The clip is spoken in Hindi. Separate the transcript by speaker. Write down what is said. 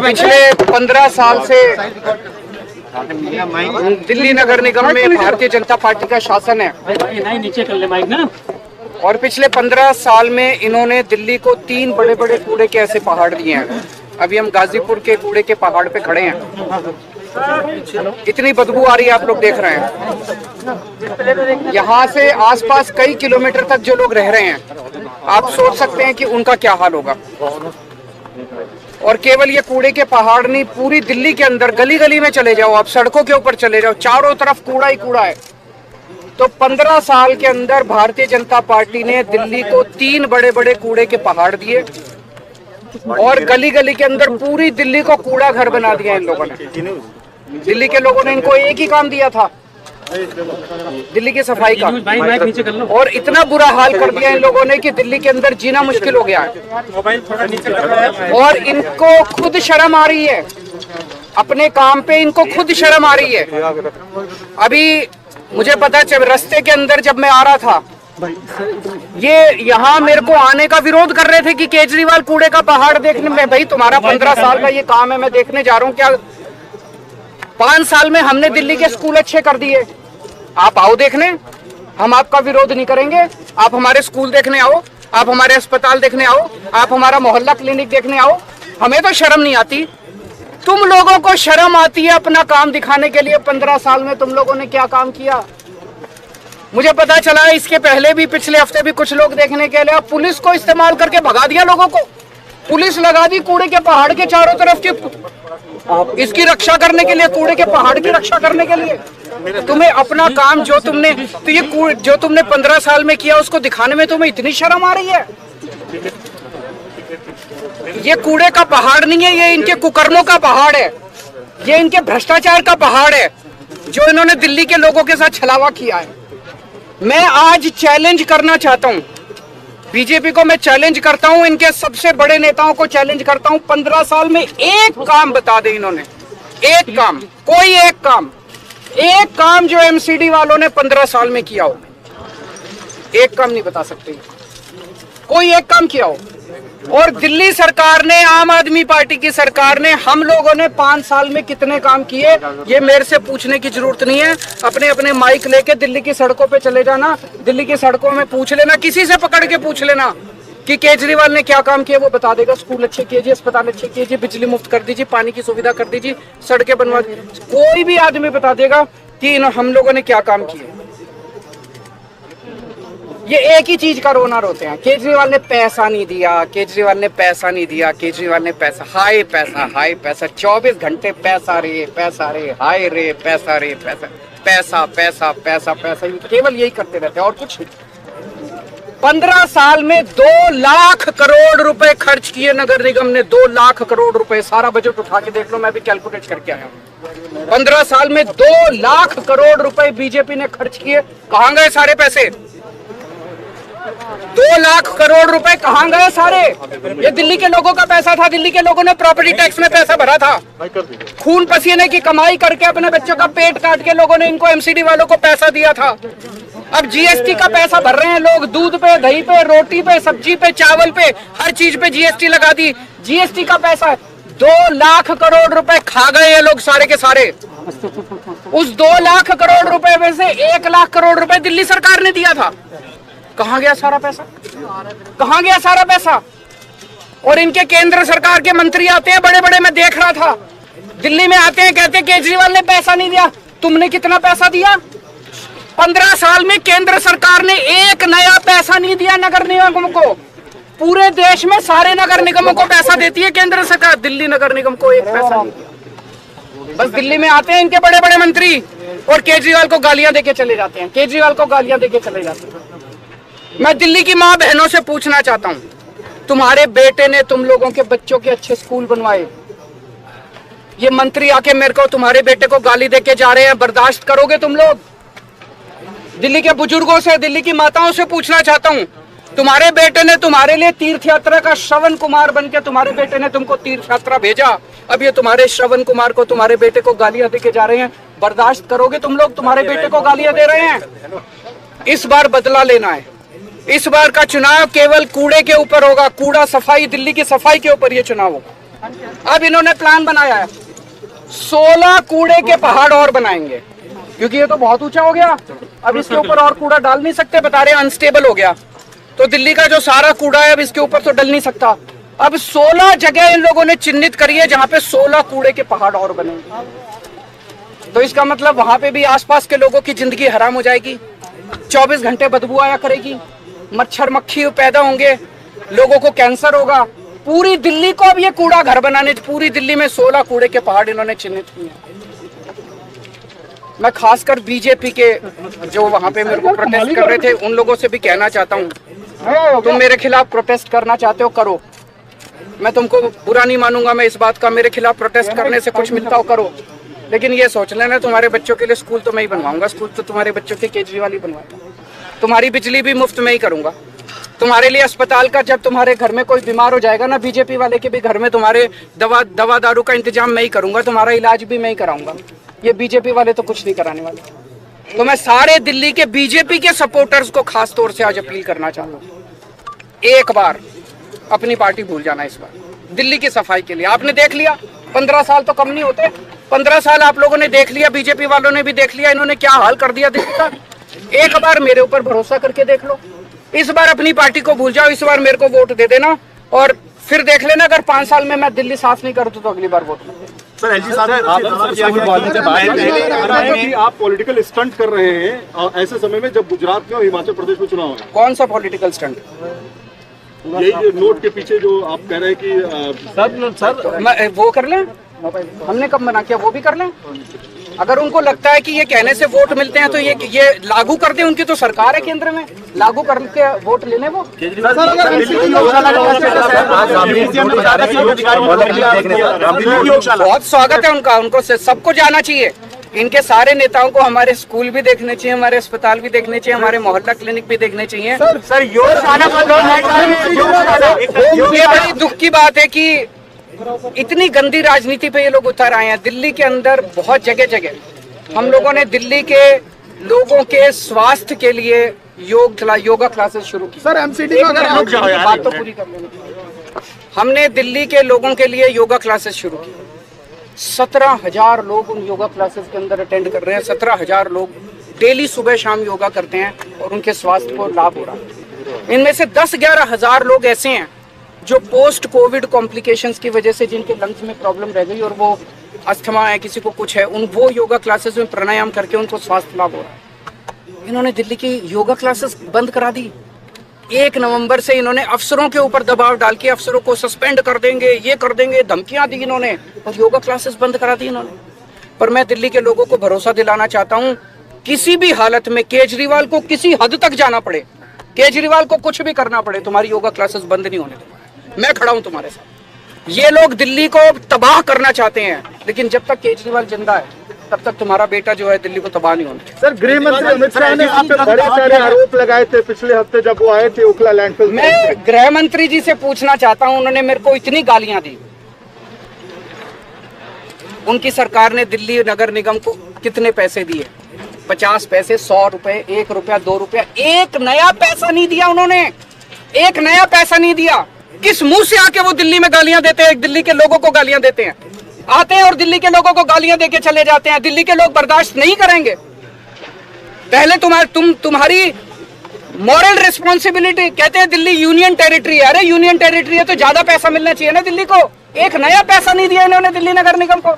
Speaker 1: पिछले 15 साल से दिल्ली नगर निगम में भारतीय जनता पार्टी का शासन है
Speaker 2: नीचे कर ले माइक ना।
Speaker 1: और पिछले 15 साल में इन्होंने दिल्ली को 3 बड़े बड़े कूड़े के ऐसे पहाड़ दिए हैं। अभी हम गाजीपुर के कूड़े के पहाड़ पे खड़े हैं। इतनी बदबू आ रही है, आप लोग देख रहे हैं। यहाँ से आसपास कई किलोमीटर तक जो लोग रह रहे हैं, आप सोच सकते हैं कि उनका क्या हाल होगा। और केवल ये कूड़े के पहाड़ नहीं, पूरी दिल्ली के अंदर गली गली में चले जाओ, आप सड़कों के ऊपर चले जाओ, चारों तरफ कूड़ा ही कूड़ा है। तो 15 साल के अंदर भारतीय जनता पार्टी ने दिल्ली को 3 बड़े बड़े कूड़े के पहाड़ दिए और गली गली के अंदर पूरी दिल्ली को कूड़ा घर बना दिया इन लोगों ने। दिल्ली के लोगों ने इनको एक ही काम दिया था, दिल्ली की सफाई का, और इतना बुरा हाल कर दिया इन लोगों ने कि दिल्ली के अंदर जीना मुश्किल हो गया है। और इनको खुद शर्म आ रही है, अपने काम पे इनको खुद शर्म आ रही है। अभी मुझे पता चल, रास्ते के अंदर जब मैं आ रहा था, ये यहाँ मेरे को आने का विरोध कर रहे थे कि केजरीवाल कूड़े का पहाड़ देखने में। भाई तुम्हारा 15 साल का ये काम है, मैं देखने जा रहा हूँ। क्या 5 साल में हमने दिल्ली के स्कूल अच्छे कर दिए? आप आओ देखने, हम आपका विरोध नहीं करेंगे। आप हमारे स्कूल देखने आओ, आप हमारे अस्पताल देखने आओ, आप हमारा मोहल्ला क्लिनिक देखने आओ। हमें तो शर्म नहीं आती, तुम लोगों को शर्म आती है अपना काम दिखाने के लिए। 15 साल में तुम लोगों ने क्या काम किया? मुझे पता चला है इसके पहले भी, पिछले हफ्ते भी कुछ लोग देखने के लिए पुलिस को इस्तेमाल करके भगा दिया लोगों को। पुलिस लगा दी कूड़े के पहाड़ के चारों तरफ की, इसकी रक्षा करने के लिए, कूड़े के पहाड़ की रक्षा करने के लिए। तुम्हें अपना काम जो तुमने, तो ये जो तुमने 15 साल में किया उसको दिखाने में तुम्हें इतनी शर्म आ रही है? ये कूड़े का पहाड़ नहीं है, ये इनके कुकर्मों का पहाड़ है, ये इनके भ्रष्टाचार का पहाड़ है जो इन्होंने दिल्ली के लोगों के साथ छलावा किया है। मैं आज चैलेंज करना चाहता हूं, बीजेपी को मैं चैलेंज करता हूं, इनके सबसे बड़े नेताओं को चैलेंज करता हूं। 15 साल में एक काम बता दे इन्होंने, एक काम, कोई एक काम जो एमसीडी वालों ने 15 साल में किया हो। एक काम नहीं बता सकते, कोई एक काम किया हो। और दिल्ली सरकार ने, आम आदमी पार्टी की सरकार ने, हम लोगों ने 5 साल में कितने काम किए, ये मेरे से पूछने की जरूरत नहीं है। अपने अपने माइक लेके दिल्ली की सड़कों पे चले जाना, दिल्ली की सड़कों में पूछ लेना, किसी से पकड़ के पूछ लेना कि केजरीवाल ने क्या काम किया, वो बता देगा। स्कूल अच्छे कीजिए, अस्पताल अच्छे कीजिए, बिजली मुफ्त कर दीजिए, पानी की सुविधा कर दीजिए, सड़कें बनवा दीजिए, कोई भी आदमी बता देगा कि हम लोगों ने क्या काम किए। ये एक ही चीज का रोना रोते हैं, केजरीवाल ने पैसा नहीं दिया, केजरीवाल ने पैसा नहीं दिया, केजरीवाल ने पैसा, हाय पैसा, हाय पैसा, 24 घंटे पैसा रे, हाय रे, पैसा रे, पैसा, पैसा पैसा पैसा पैसा, केवल यही करते रहते हैं और कुछ नहीं। 15 साल में 2 लाख करोड़ रुपए खर्च किए नगर निगम ने, 2 लाख करोड़ रुपए। सारा बजट उठा के देख लो, मैं भी कैलकुलेट करके आया हूँ। 15 साल में 2 लाख करोड़ रुपए बीजेपी ने खर्च किए। कहां गए सारे पैसे? 2 लाख करोड़ रुपए कहां गए सारे? ये दिल्ली के लोगों का पैसा था, दिल्ली के लोगों ने प्रॉपर्टी टैक्स में पैसा भरा था, खून पसीने की कमाई करके अपने बच्चों का पेट काट के लोगों ने इनको एमसीडी वालों को पैसा दिया था। अब जीएसटी का पैसा भर रहे हैं लोग, दूध पे, दही पे, रोटी पे, सब्जी पे, चावल पे, हर चीज पे जीएसटी लगा दी। जीएसटी का पैसा 2 लाख करोड़ रुपए खा गए ये लोग सारे के सारे। उस 2 लाख करोड़ रुपए में से 1 लाख करोड़ रुपए दिल्ली सरकार ने दिया था। कहां गया सारा पैसा? कहां गया सारा पैसा? और इनके केंद्र सरकार के मंत्री आते हैं बड़े बड़े, मैं देख रहा था, दिल्ली में आते हैं, कहते हैं केजरीवाल ने पैसा नहीं दिया। तुमने कितना पैसा दिया? 15 साल में केंद्र सरकार ने एक नया पैसा नहीं दिया नगर निगम को। पूरे देश में सारे नगर निगमों को पैसा देती है केंद्र सरकार, दिल्ली नगर निगम को एक पैसा नहीं दिया। बस दिल्ली में आते हैं इनके बड़े बड़े मंत्री और केजरीवाल को गालियां देके चले जाते हैं, केजरीवाल को गालियां देके चले जाते हैं। मैं दिल्ली की माँ बहनों से पूछना चाहता हूँ, तुम्हारे बेटे ने तुम लोगों के बच्चों के अच्छे स्कूल बनवाए, ये मंत्री आके मेरे को तुम्हारे बेटे को गाली देके जा रहे हैं, बर्दाश्त करोगे तुम लोग? दिल्ली के बुजुर्गों से, दिल्ली की माताओं से पूछना चाहता हूँ, तुम्हारे बेटे ने तुम्हारे लिए तीर्थ यात्रा का श्रवण कुमार बनके तुम्हारे बेटे ने तुमको तीर्थ यात्रा भेजा, अब ये तुम्हारे श्रवण कुमार को, तुम्हारे बेटे को गालियां देके जा रहे हैं, बर्दाश्त करोगे तुम लोग? तुम्हारे बेटे को गालियां दे रहे हैं। इस बार बदला लेना है। इस बार का चुनाव केवल कूड़े के ऊपर होगा, कूड़ा सफाई, दिल्ली की सफाई के ऊपर ये चुनाव होगा। अब इन्होंने प्लान बनाया है 16 कूड़े के पहाड़ और बनाएंगे, क्योंकि ये तो बहुत ऊंचा हो गया, अब इसके ऊपर और कूड़ा डाल नहीं सकते, बता रहे अनस्टेबल हो गया। तो दिल्ली का जो सारा कूड़ा है अब इसके ऊपर तो डल नहीं सकता। अब 16 जगह इन लोगों ने चिन्हित करी है जहां पे 16 कूड़े के पहाड़ और बनेंगे। तो इसका मतलब वहां पे भी आसपास के लोगों की जिंदगी हराम हो जाएगी, 24 घंटे बदबू आया करेगी, मच्छर मक्खी पैदा होंगे, लोगों को कैंसर होगा। पूरी दिल्ली को अब ये कूड़ा घर बनाने, पूरी दिल्ली में 16 कूड़े के पहाड़ इन्होंने चिन्हित किए। मैं खासकर बीजेपी के जो वहां पे मेरे को प्रोटेस्ट कर रहे थे उन लोगों से भी कहना चाहता हूँ, तुम मेरे खिलाफ प्रोटेस्ट करना चाहते हो करो, मैं तुमको बुरा नहीं मानूंगा। मैं इस बात का, मेरे खिलाफ प्रोटेस्ट करने से कुछ मिलता हो करो, लेकिन ये सोच लेना तुम्हारे बच्चों के लिए स्कूल तो मैं ही बनवाऊंगा, स्कूल तो तुम्हारे बच्चों के केजरीवाल ही बनवाएगा, तुम्हारी बिजली भी मुफ्त में ही करूंगा, तुम्हारे लिए अस्पताल का, जब तुम्हारे घर में कोई बीमार हो जाएगा ना, बीजेपी वाले के भी घर में तुम्हारे दवा दारू का इंतजाम मैं ही करूंगा, तुम्हारा इलाज भी मैं ही कराऊंगा। ये बीजेपी वाले तो कुछ नहीं कराने वाले। तो मैं सारे दिल्ली के बीजेपी के सपोर्टर्स को खास तौर से आज अपील करना चाहता हूँ, एक बार अपनी पार्टी भूल जाना। इस बार दिल्ली की सफाई के लिए आपने देख लिया, 15 साल तो कम नहीं होते, 15 साल आप लोगों ने देख लिया, बीजेपी वालों ने भी देख लिया, इन्होंने क्या हाल कर दिया दिल्ली का। एक बार मेरे ऊपर भरोसा करके देख लो, इस बार अपनी पार्टी को भूल जाओ, इस बार मेरे को वोट दे देना और फिर देख लेना, अगर 5 साल में मैं दिल्ली साफ नहीं करूँ तो अगली बार वोट दे देना।
Speaker 3: सर एलजी साहब आप पॉलिटिकल स्टंट कर रहे हैं और ऐसे समय में जब गुजरात में और हिमाचल प्रदेश में चुनाव है।
Speaker 1: कौन सा पॉलिटिकल स्टंट?
Speaker 3: यही जो नोट के पीछे जो आप कह रहे हैं कि
Speaker 1: सर वो कर लें, हमने कब मना किया, वो भी कर लें। अगर उनको लगता है कि ये कहने से वोट मिलते हैं तो ये लागू कर दें, उनकी तो सरकार है केंद्र में, लागू करके वोट लेने वो। बहुत स्वागत है उनका, उनको सबको जाना चाहिए। इनके सारे नेताओं को हमारे स्कूल भी देखने चाहिए, हमारे अस्पताल भी देखने चाहिए, हमारे मोहल्ला क्लिनिक भी देखने चाहिए। सर ये बड़ी दुख की बात है कि इतनी गंदी राजनीति पे ये लोग उतर आए हैं। दिल्ली के अंदर बहुत जगह जगह हम लोगों ने दिल्ली के लोगों के स्वास्थ्य के लिए योगा क्लासेस शुरू की।
Speaker 4: सर एमसीडी
Speaker 1: बात तो पूरी कर लेंगे। हमने दिल्ली के लोगों के लिए योगा क्लासेस शुरू की, 17,000 लोग उन योगा क्लासेस के अंदर अटेंड कर रहे हैं। 17,000 लोग डेली सुबह शाम योगा करते हैं और उनके स्वास्थ्य को लाभ हो रहा है। इनमें से 10-11 हजार लोग ऐसे हैं जो पोस्ट कोविड कॉम्प्लिकेशंस की वजह से, जिनके लंग्स में प्रॉब्लम रह गई और वो अस्थमा है, किसी को कुछ है, वो योगा क्लासेस में प्राणायाम करके उनको स्वास्थ्य लाभ हो रहा है। इन्होंने दिल्ली की योगा क्लासेस बंद करा दी। 1 नवंबर से इन्होंने अफसरों के ऊपर दबाव डाल के अफसरों को सस्पेंड कर देंगे, ये कर देंगे, धमकियां दी इन्होंने और योगा क्लासेस बंद करा दी इन्होंने। पर मैं दिल्ली के लोगों को भरोसा दिलाना चाहता हूं, किसी भी हालत में केजरीवाल को किसी हद तक जाना पड़े, केजरीवाल को कुछ भी करना पड़े, तुम्हारी योगा क्लासेस बंद नहीं होने देंगे। मैं खड़ा हूं तुम्हारे साथ। ये लोग दिल्ली को तबाह करना चाहते हैं, लेकिन जब तक केजरीवाल जिंदा है तब तक तुम्हारा बेटा जो है दिल्ली को तबाह नहीं होना।
Speaker 4: सर गृह मंत्री अमित शाह ने आप पे बड़े सारे आरोप लगाए थे पिछले हफ्ते जब वो आए थे ओखला लैंडफिल।
Speaker 1: मैं गृह मंत्री जी से पूछना चाहता हूं, उन्होंने मेरे को इतनी गालियां दी। उनकी सरकार ने दिल्ली नगर निगम को कितने पैसे दिए? 50 पैसे, 100 रुपए, 1 रुपया, 2 रुपया, एक नया पैसा नहीं दिया उन्होंने, एक नया पैसा नहीं दिया। किस मुंह से आके वो दिल्ली में गालियां देते हैं, दिल्ली के लोगों को गालियां देते हैं, आते हैं और दिल्ली के लोगों को गालियां देके चले जाते हैं। दिल्ली के लोग बर्दाश्त नहीं करेंगे। पहले तुम्हारी मॉरल रिस्पॉन्सिबिलिटी, कहते हैं दिल्ली यूनियन टेरिटरी है। अरे यूनियन टेरिटरी है तो ज्यादा पैसा मिलना चाहिए ना दिल्ली को। एक नया पैसा नहीं दिया इन्होंने दिल्ली नगर निगम को।